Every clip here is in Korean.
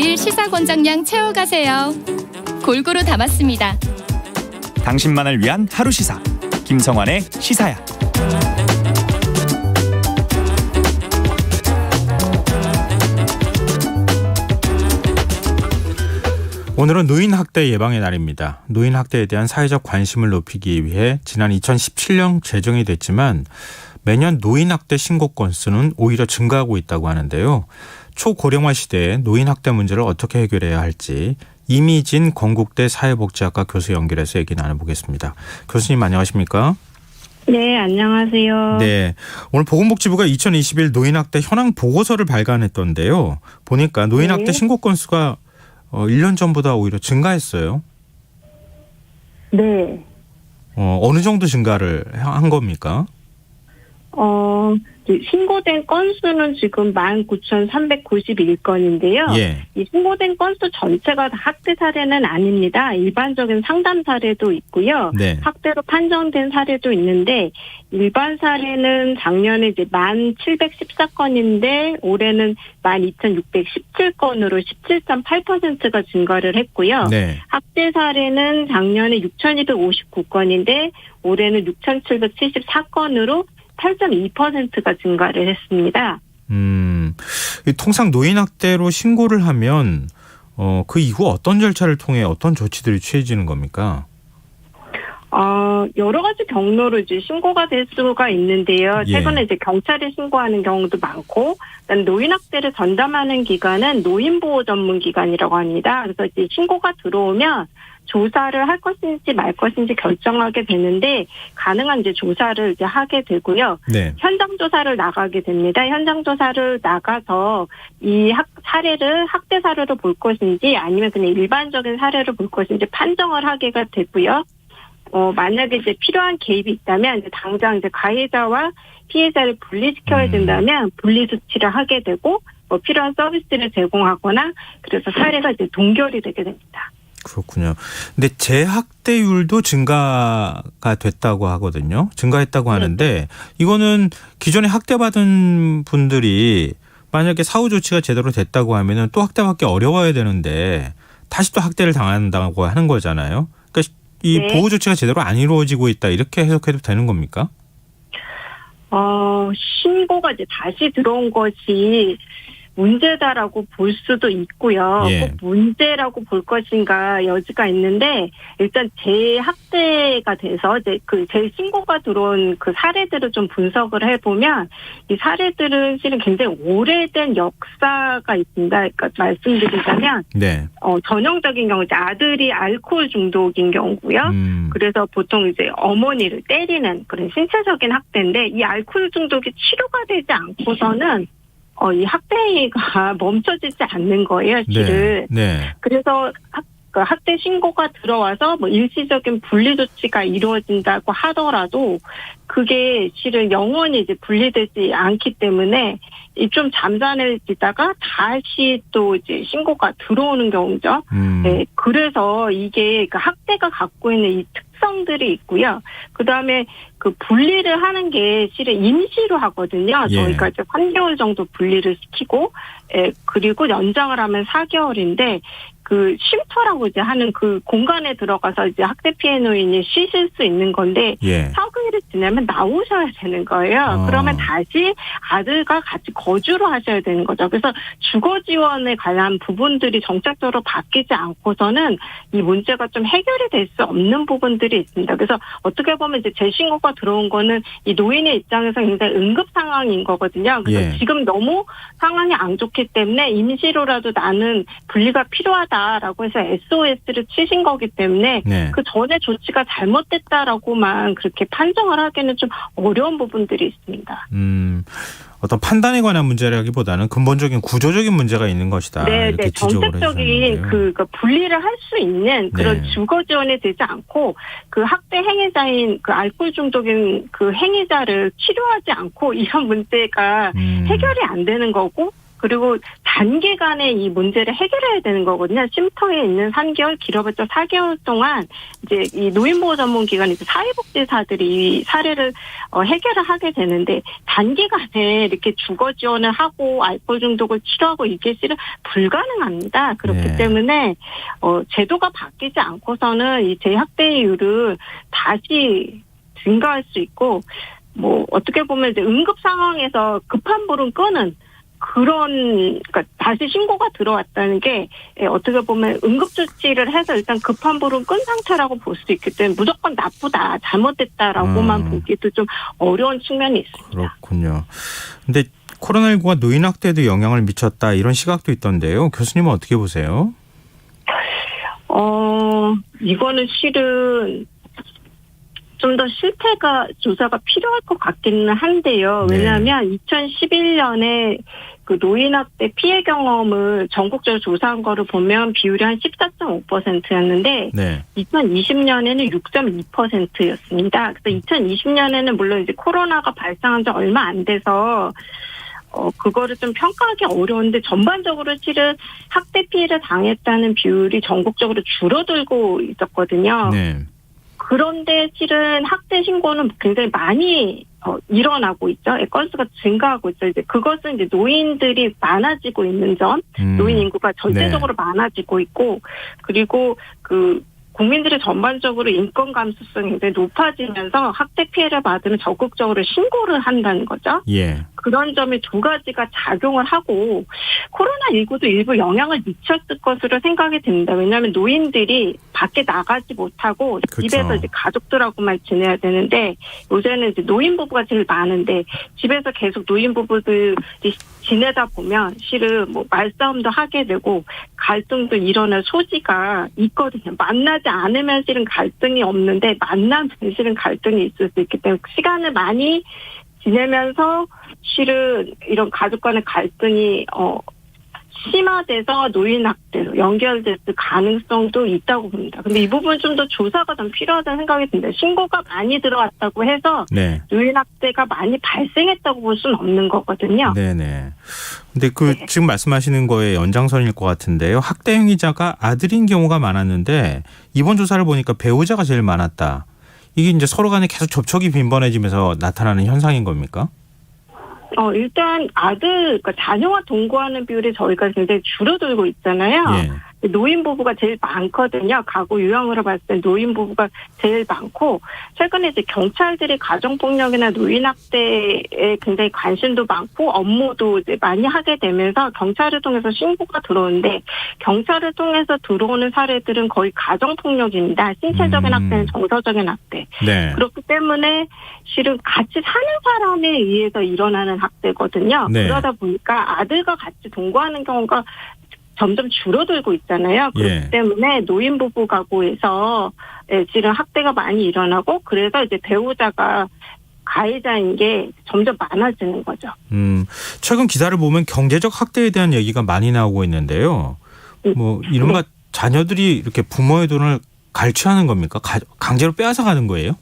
드릴 시사권장량 채워가세요. 골고루 담았습니다. 당신만을 위한 하루 시사 김성환의 시사야. 오늘은 노인학대 예방의 날입니다. 노인학대에 대한 사회적 관심을 높이기 위해 지난 2017년 제정이 됐지만 매년 노인학대 신고 건수는 오히려 증가하고 있다고 하는데요. 초고령화 시대에 노인학대 문제를 어떻게 해결해야 할지 이미진 건국대 사회복지학과 교수 연결해서 얘기 나눠보겠습니다. 교수님 안녕하십니까? 네, 안녕하세요. 네, 오늘 보건복지부가 2021 노인학대 현황 보고서를 발간했던데요. 보니까 노인학대 네. 신고 건수가 1년 전보다 오히려 증가했어요. 네. 어느 정도 증가를 한 겁니까? 신고된 건수는 지금 19,391건인데요. 예. 이 신고된 건수 전체가 다 학대 사례는 아닙니다. 일반적인 상담 사례도 있고요. 네. 학대로 판정된 사례도 있는데 일반 사례는 작년에 이제 1,714건인데 올해는 12,617건으로 17.8%가 증가를 했고요. 네. 학대 사례는 작년에 6,259건인데 올해는 6,774건으로 8.2%가 증가를 했습니다. 통상 노인학대로 신고를 하면 그 이후 어떤 절차를 통해 어떤 조치들이 취해지는 겁니까? 여러 가지 경로로 이제 신고가 될 수가 있는데요. 예. 최근에 이제 경찰에 신고하는 경우도 많고, 노인학대를 전담하는 기관은 노인보호 전문기관이라고 합니다. 그래서 이제 신고가 들어오면 조사를 할 것인지 말 것인지 결정하게 되는데 가능한 이제 조사를 이제 하게 되고요. 네. 현장 조사를 나가게 됩니다. 현장 조사를 나가서 이 사례를 학대 사례로 볼 것인지 아니면 그냥 일반적인 사례로 볼 것인지 판정을 하게가 되고요. 만약에 이제 필요한 개입이 있다면 이제 당장 이제 가해자와 피해자를 분리시켜야 된다면 분리 조치를 하게 되고 필요한 서비스를 제공하거나 그래서 사례가 이제 동결이 되게 됩니다. 그렇군요. 근데 재학대율도 증가가 됐다고 하거든요. 증가했다고 하는데 이거는 기존에 학대받은 분들이 만약에 사후 조치가 제대로 됐다고 하면은 또 학대받기 어려워야 되는데 다시 또 학대를 당한다고 하는 거잖아요. 그러니까 이 네. 보호 조치가 제대로 안 이루어지고 있다 이렇게 해석해도 되는 겁니까? 신고가 이제 다시 들어온 것이 문제다라고 볼 수도 있고요. 예. 꼭 문제라고 볼 것인가 여지가 있는데 일단 재학대가 돼서 이제 그 재신고가 들어온 그 사례들을 좀 분석을 해보면 이 사례들은 실은 굉장히 오래된 역사가 있습니다. 그러니까 말씀드리자면 네. 전형적인 경우 이제 아들이 알코올 중독인 경우고요. 그래서 보통 이제 어머니를 때리는 그런 신체적인 학대인데 이 알코올 중독이 치료가 되지 않고서는 이 학대가 멈춰지지 않는 거예요, 실은. 네. 그래서 학대 신고가 들어와서 일시적인 분리 조치가 이루어진다고 하더라도 그게 실은 영원히 이제 분리되지 않기 때문에 좀 잠잠해지다가 다시 또 이제 신고가 들어오는 경우죠. 네, 그래서 이게 그 학대가 갖고 있는 이 특성들이 있고요. 그 다음에 그 분리를 하는 게 실은 임시로 하거든요. 예. 저희가 이제 3개월 정도 분리를 시키고, 그리고 연장을 하면 4개월인데, 그 쉼터라고 이제 하는 그 공간에 들어가서 이제 학대 피해 노인이 쉬실 수 있는 건데, 예. 4개월이 지나면 나오셔야 되는 거예요. 그러면 다시 아들과 같이 거주를 하셔야 되는 거죠. 그래서 주거 지원에 관한 부분들이 정책적으로 바뀌지 않고서는 이 문제가 좀 해결이 될 수 없는 부분들이 있습니다. 그래서 어떻게 보면 이제 재신고가 들어온 거는 이 노인의 입장에서 굉장히 응급 상황인 거거든요. 그래서 예. 지금 너무 상황이 안 좋기 때문에 임시로라도 나는 분리가 필요하다라고 해서 SOS를 치신 거기 때문에 네. 그 전에 조치가 잘못됐다라고만 그렇게 판정을 하기는 좀 어려운 부분들이 있습니다. 어떤 판단에 관한 문제라기보다는 근본적인 구조적인 문제가 있는 것이다. 네, 이렇게 네. 지적을 정책적인 해주셨는데요. 그 분리를 할 수 있는 그런 네. 주거 지원이 되지 않고 그 학대 행위자인 그 알코올 중독인 그 행위자를 치료하지 않고 이런 문제가 해결이 안 되는 거고 그리고 단기간에 이 문제를 해결해야 되는 거거든요. 쉼터에 있는 3개월, 길어봤자 4개월 동안 이제 이 노인보호 전문기관 이제 사회복지사들이 이 사례를 해결을 하게 되는데 단기간에 이렇게 주거 지원을 하고 알코올 중독을 치료하고 이게 실은 불가능합니다. 그렇기 네. 때문에 제도가 바뀌지 않고서는 이 재학대율은 다시 증가할 수 있고 뭐 어떻게 보면 이제 응급 상황에서 급한 불은 끄는 그러니까 다시 신고가 들어왔다는 게 어떻게 보면 응급조치를 해서 일단 급한 불은 끈 상태라고 볼 수 있기 때문에 무조건 나쁘다, 잘못됐다라고만 보기도 좀 어려운 측면이 있습니다. 그렇군요. 근데 코로나19가 노인학대에도 영향을 미쳤다 이런 시각도 있던데요. 교수님은 어떻게 보세요? 이거는 실은 좀 더 실태가 조사가 필요할 것 같기는 한데요. 왜냐하면 2011년에 그 노인학대 피해 경험을 전국적으로 조사한 거를 보면 비율이 한 14.5%였는데 네. 2020년에는 6.2%였습니다. 그래서 2020년에는 물론 이제 코로나가 발생한 지 얼마 안 돼서 그거를 좀 평가하기 어려운데 전반적으로 실은 학대 피해를 당했다는 비율이 전국적으로 줄어들고 있었거든요. 네. 그런데 실은 학대 신고는 굉장히 많이 일어나고 있죠. 건수가 증가하고 있죠. 이제 그것은 이제 노인들이 많아지고 있는 점, 노인 인구가 절대적으로 많아지고 있고, 그리고 그 국민들이 전반적으로 인권 감수성이 굉장히 높아지면서 학대 피해를 받으면 적극적으로 신고를 한다는 거죠. 예. 그런 점이 두 가지가 작용을 하고 코로나19도 일부 영향을 미쳤을 것으로 생각이 듭니다. 왜냐하면 노인들이 밖에 나가지 못하고 그쵸. 집에서 이제 가족들하고만 지내야 되는데 요새는 이제 노인 부부가 제일 많은데 집에서 계속 노인 부부들이 지내다 보면 실은 뭐 말싸움도 하게 되고 갈등도 일어날 소지가 있거든요. 만나지 않으면 실은 갈등이 없는데 만나면 실은 갈등이 있을 수 있기 때문에 시간을 많이 지내면서 실은 이런 가족 간의 갈등이 심화돼서 노인 학대로 연결됐을 가능성도 있다고 봅니다. 근데 이 부분 좀 더 조사가 좀 필요하다는 생각이 듭니다. 신고가 많이 들어왔다고 해서 네. 노인 학대가 많이 발생했다고 볼 수는 없는 거거든요. 네네. 근데 그 네. 지금 말씀하시는 거에 연장선일 것 같은데요. 학대 행위자가 아들인 경우가 많았는데 이번 조사를 보니까 배우자가 제일 많았다. 이게 이제 서로 간에 계속 접촉이 빈번해지면서 나타나는 현상인 겁니까? 일단 그러니까 자녀와 동거하는 비율이 저희가 굉장히 줄어들고 있잖아요. 예. 노인 부부가 제일 많거든요. 가구 유형으로 봤을 때 노인 부부가 제일 많고 최근에 이제 경찰들이 가정폭력이나 노인 학대에 굉장히 관심도 많고 업무도 이제 많이 하게 되면서 경찰을 통해서 신고가 들어오는데 경찰을 통해서 들어오는 사례들은 거의 가정폭력입니다. 신체적인 학대는 정서적인 학대. 네. 그렇기 때문에 실은 같이 사는 사람에 의해서 일어나는 학대거든요. 네. 그러다 보니까 아들과 같이 동거하는 경우가 점점 줄어들고 있잖아요. 그렇기 예. 때문에 노인 부부 가구에서 실은 학대가 많이 일어나고 그래서 이제 배우자가 가해자인 게 점점 많아지는 거죠. 최근 기사를 보면 경제적 학대에 대한 얘기가 많이 나오고 있는데요. 뭐 이른바 자녀들이 이렇게 부모의 돈을 갈취하는 겁니까? 강제로 빼앗아가는 거예요?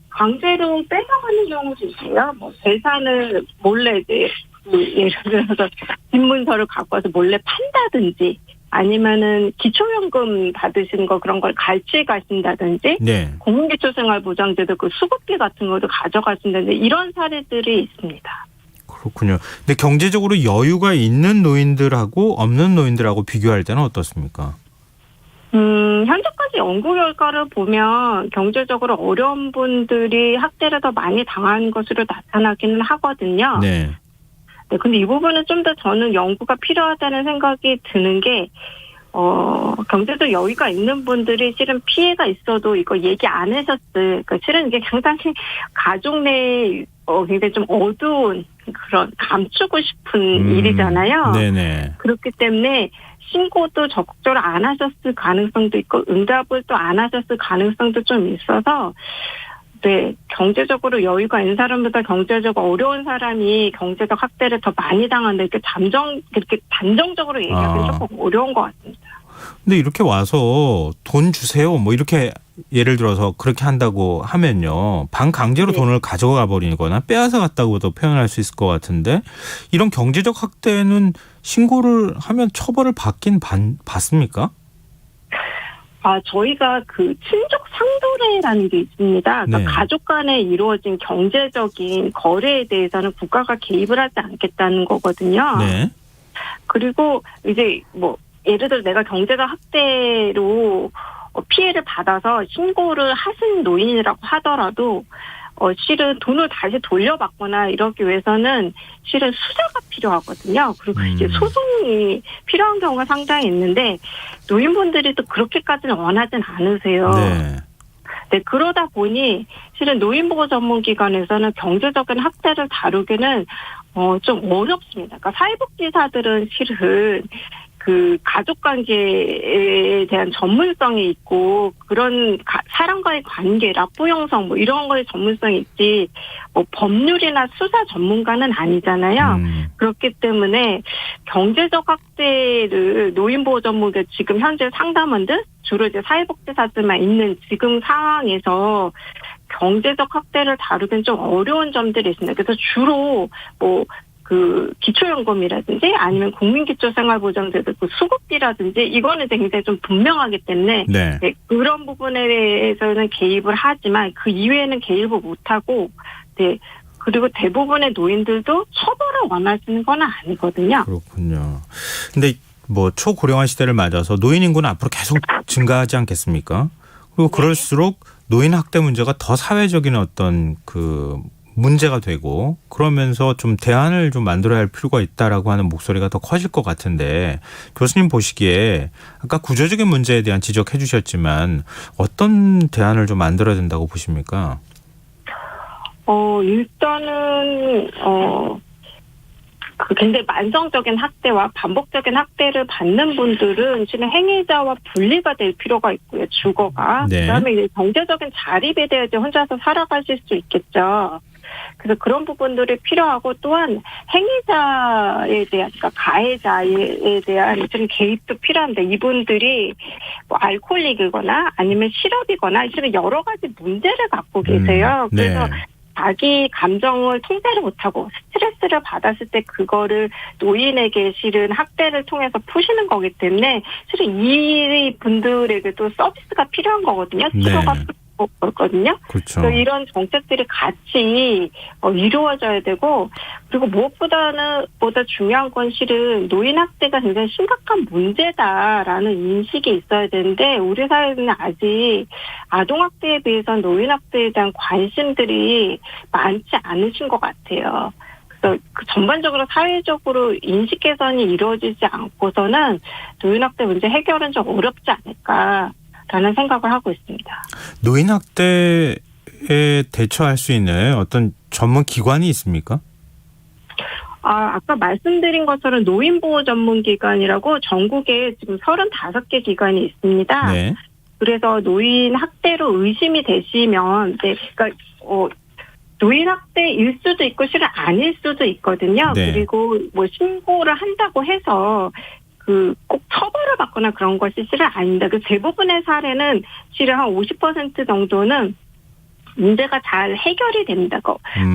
강제로 뺏어가는 경우도 있고요. 뭐 재산을 몰래 이제 예를 들어서 집문서를 갖고 와서 몰래 판다든지 아니면은 기초연금 받으시는 거 그런 걸 갈취해 가신다든지 네. 국민기초생활보장제도 그 수급비 같은 것도 가져가신다든지 이런 사례들이 있습니다. 그렇군요. 근데 경제적으로 여유가 있는 노인들하고 없는 노인들하고 비교할 때는 어떻습니까? 현재까지 연구 결과를 보면 경제적으로 어려운 분들이 학대를 더 많이 당한 것으로 나타나기는 하거든요. 네. 네, 근데 이 부분은 좀 더 저는 연구가 필요하다는 생각이 드는 게, 경제적 여유가 있는 분들이 실은 피해가 있어도 이거 얘기 안 하셨을, 그러니까 실은 이게 굉장히 가족 내에 굉장히 좀 어두운 그런 감추고 싶은 일이잖아요. 네네. 그렇기 때문에 신고도 적극적으로 안 하셨을 가능성도 있고 응답을 또 안 하셨을 가능성도 좀 있어서 네, 경제적으로 여유가 있는 사람보다 경제적으로 어려운 사람이 경제적 학대를 더 많이 당한다 이렇게 단정적으로 얘기하기는 조금 어려운 것 같습니다. 근데 이렇게 와서 돈 주세요 뭐 이렇게 예를 들어서 그렇게 한다고 하면요. 반강제로 네. 돈을 가져가 버리거나 빼앗아 갔다고도 표현할 수 있을 것 같은데 이런 경제적 학대는 신고를 하면 처벌을 받습니까? 저희가 그 친족 상도례라는 게 있습니다. 그러니까 네. 가족 간에 이루어진 경제적인 거래에 대해서는 국가가 개입을 하지 않겠다는 거거든요. 네. 그리고 이제 뭐 예를 들어 내가 경제적 학대로 피해를 받아서 신고를 하신 노인이라고 하더라도 실은 돈을 다시 돌려받거나 이러기 위해서는 실은 수사가 필요하거든요. 그리고 이제 소송이 필요한 경우가 상당히 있는데 노인분들이 또 그렇게까지는 원하진 않으세요. 네. 네, 그러다 보니 실은 노인보호 전문기관에서는 경제적인 학대를 다루기는 좀 어렵습니다. 그러니까 사회복지사들은 실은 그 가족관계에 대한 전문성이 있고 그런 사람과의 관계, 납부 형성 뭐 이런 거에 전문성이 있지 뭐 법률이나 수사 전문가는 아니잖아요. 그렇기 때문에 경제적 학대를 노인보호 전문가 지금 현재 상담원들 주로 이제 사회복지사들만 있는 지금 상황에서 경제적 학대를 다루기는 좀 어려운 점들이 있습니다. 그래서 주로 그 기초연금이라든지 아니면 국민기초생활보장제도 그 수급비라든지 이거는 굉장히 좀 분명하기 때문에 네. 네, 그런 부분에 대해서는 개입을 하지만 그 이외에는 개입을 못하고 네. 그리고 대부분의 노인들도 처벌을 원하시는 건 아니거든요. 그렇군요. 근데 뭐 초고령화 시대를 맞아서 노인 인구는 앞으로 계속 증가하지 않겠습니까? 그리고 그럴수록 노인 학대 문제가 더 사회적인 어떤 그 문제가 되고 그러면서 좀 대안을 좀 만들어야 할 필요가 있다라고 하는 목소리가 더 커질 것 같은데 교수님 보시기에 아까 구조적인 문제에 대한 지적해 주셨지만 어떤 대안을 좀 만들어야 된다고 보십니까? 일단은 그 굉장히 만성적인 학대와 반복적인 학대를 받는 분들은 실은 행위자와 분리가 될 필요가 있고요. 주거가. 네. 그다음에 이제 경제적인 자립에 대해 혼자서 살아가실 수 있겠죠. 그래서 그런 부분들이 필요하고 또한 행위자에 대한 그러니까 가해자에 대한 좀 개입도 필요한데 이분들이 뭐 알코올릭이거나 아니면 실업이거나 실은 여러 가지 문제를 갖고 계세요. 그래서 네. 자기 감정을 통제를 못하고 스트레스를 받았을 때 그거를 노인에게 실은 학대를 통해서 푸시는 거기 때문에 실은 이 분들에게도 서비스가 필요한 거거든요. 치료가 필요한 거거든요. 그렇죠. 그래서 이런 정책들이 같이 이루어져야 되고 그리고 무엇보다 중요한 건 실은 노인 학대가 굉장히 심각한 문제다라는 인식이 있어야 되는데 우리 사회는 아직 아동 학대에 비해서 노인 학대에 대한 관심들이 많지 않으신 것 같아요. 그래서 전반적으로 사회적으로 인식 개선이 이루어지지 않고서는 노인 학대 문제 해결은 좀 어렵지 않을까라는 생각을 하고 있습니다. 노인 학대에 대처할 수 있는 어떤 전문 기관이 있습니까? 아까 말씀드린 것처럼 노인보호 전문기관이라고 전국에 지금 35개 기관이 있습니다. 네. 그래서 노인 학대로 의심이 되시면, 네, 그러니까, 노인 학대일 수도 있고 실은 아닐 수도 있거든요. 네. 그리고 뭐 신고를 한다고 해서 꼭 처벌을 받거나 그런 것이 실은 아닙니다. 그 대부분의 사례는 실은 한 50% 정도는 문제가 잘 해결이 됩니다.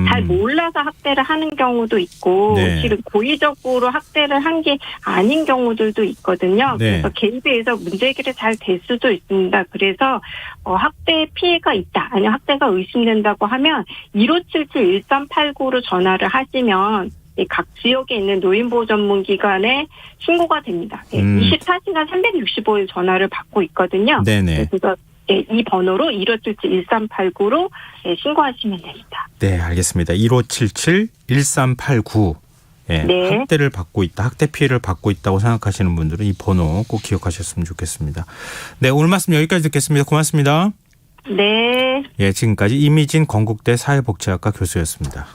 잘 몰라서 학대를 하는 경우도 있고 네. 실은 고의적으로 학대를 한 게 아닌 경우들도 있거든요. 네. 그래서 개입에 의해서 문제 해결이 잘 될 수도 있습니다. 그래서 학대 피해가 있다, 아니면 학대가 의심된다고 하면 1577-1389로 전화를 하시면 각 지역에 있는 노인보호 전문기관에 신고가 됩니다. 24시간 365일 전화를 받고 있거든요. 네네. 그래서 이 번호로 1577-1389로 신고하시면 됩니다. 네, 알겠습니다. 1577-1389. 예, 네. 학대를 받고 있다, 학대 피해를 받고 있다고 생각하시는 분들은 이 번호 꼭 기억하셨으면 좋겠습니다. 네, 오늘 말씀 여기까지 듣겠습니다. 고맙습니다. 네. 예, 지금까지 이미진 건국대 사회복지학과 교수였습니다.